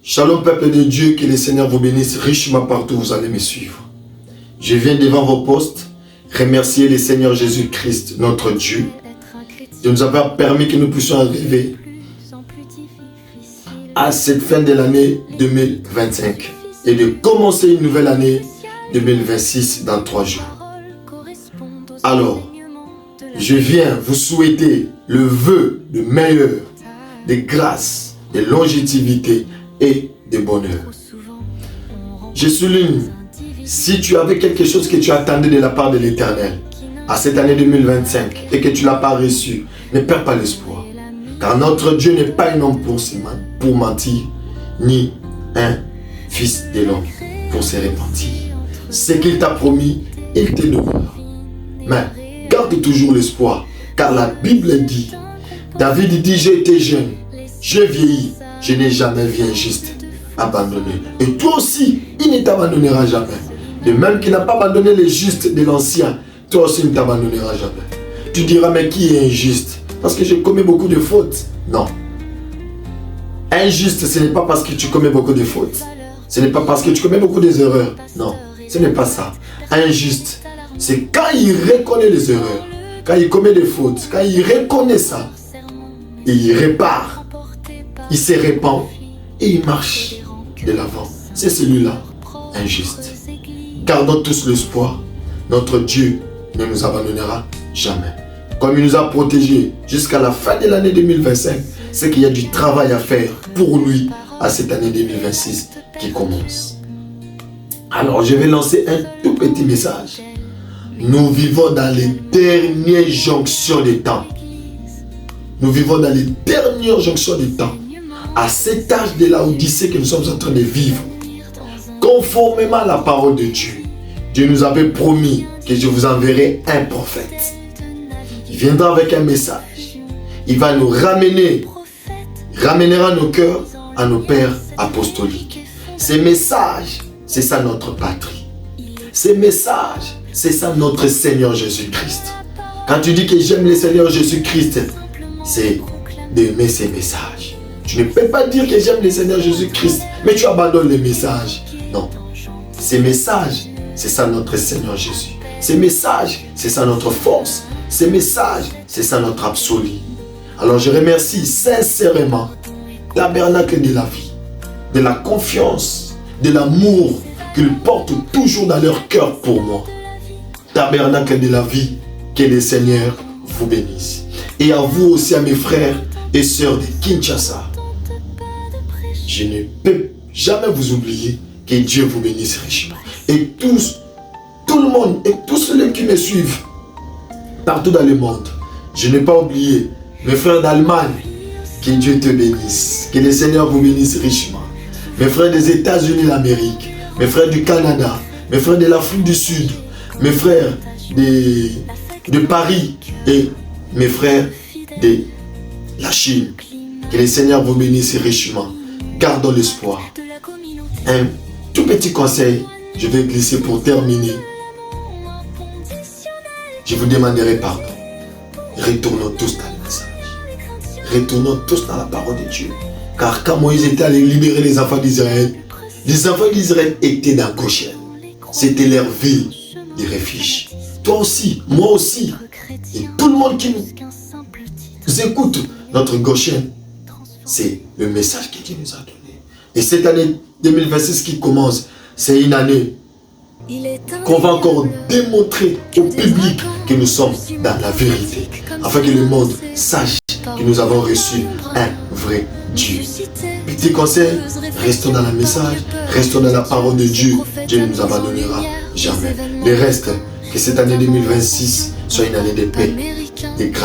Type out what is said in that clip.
Shalom peuple de Dieu, que le Seigneur vous bénisse richement partout où vous allez me suivre. Je viens devant vos postes remercier le Seigneur Jésus-Christ, notre Dieu, de nous avoir permis que nous puissions arriver à cette fin de l'année 2025 et de commencer une nouvelle année 2026 dans 3 jours. Alors, je viens vous souhaiter le vœu de meilleur, de grâce, de longévité et de bonheur. Je souligne, si tu avais quelque chose que tu attendais de la part de l'Éternel à cette année 2025 et que tu ne l'as pas reçu, ne perds pas l'espoir. Car notre Dieu n'est pas un homme pour mentir, ni un fils de l'homme pour se repentir. Ce qu'il t'a promis, il te donnera. Mais garde toujours l'espoir, car la Bible dit, David dit, j'ai été jeune, j'ai vieilli, je n'ai jamais vu un juste abandonné. Et toi aussi, il ne t'abandonnera jamais. De même qu'il n'a pas abandonné les justes de l'ancien, toi aussi il ne t'abandonnera jamais. Tu diras, mais qui est injuste? Parce que je commets beaucoup de fautes. Non. Injuste, ce n'est pas parce que tu commets beaucoup de fautes. Ce n'est pas parce que tu commets beaucoup d'erreurs. Non, ce n'est pas ça. Injuste, c'est quand il reconnaît les erreurs, quand il commet des fautes, quand il reconnaît ça, et il répare, il se répand et il marche de l'avant. C'est celui-là, injuste. Gardons tous l'espoir. Notre Dieu ne nous abandonnera jamais. Comme il nous a protégés jusqu'à la fin de l'année 2025, c'est qu'il y a du travail à faire pour lui à cette année 2026 qui commence. Alors je vais lancer un tout petit message. Nous vivons dans les dernières jonctions des temps. Nous vivons dans les dernières jonctions des temps. À cet âge de la Odyssée que nous sommes en train de vivre, conformément à la parole de Dieu, Dieu nous avait promis que je vous enverrai un prophète. Il viendra avec un message. Il va nous ramènera nos cœurs à nos pères apostoliques. Ces messages, c'est ça notre patrie. Ces messages, c'est ça notre Seigneur Jésus-Christ. Quand tu dis que j'aime le Seigneur Jésus-Christ, c'est d'aimer ces messages. Tu ne peux pas dire que j'aime le Seigneur Jésus-Christ, mais tu abandonnes les messages. Non. Ces messages, c'est ça notre Seigneur Jésus. Ces messages, c'est ça notre force. Ces messages, c'est ça notre absolu. Alors je remercie sincèrement Tabernacle de la vie, de la confiance, de l'amour qu'ils portent toujours dans leur cœur pour moi. Tabernacle de la vie, que le Seigneur vous bénisse. Et à vous aussi, à mes frères et sœurs de Kinshasa, je ne peux jamais vous oublier. Que Dieu vous bénisse richement. Et tout le monde, et tous ceux qui me suivent, partout dans le monde, je n'ai pas oublié mes frères d'Allemagne, que Dieu te bénisse, que le Seigneur vous bénisse richement. Mes frères des États-Unis d'Amérique, mes frères du Canada, mes frères de l'Afrique du Sud, mes frères de Paris et mes frères de la Chine. Que le Seigneur vous bénisse richement. Gardons l'espoir. Un tout petit conseil, je vais glisser pour terminer. Je vous demanderai pardon. Retournons tous dans le message. Retournons tous dans la parole de Dieu. Car quand Moïse était allé libérer les enfants d'Israël étaient dans Goshen. C'était leur ville de refuge. Toi aussi, moi aussi, et tout le monde qui nous écoute, notre Goshen, c'est le message que Dieu nous a donné. Et cette année 2026 qui commence, c'est une année qu'on va encore démontrer au public que nous sommes dans la vérité, afin que le monde sache que nous avons reçu un vrai Dieu. Petit conseil, restons dans le message, restons dans la parole de Dieu. Dieu ne nous abandonnera jamais. Le reste, que cette année 2026 soit une année de paix, de grâce.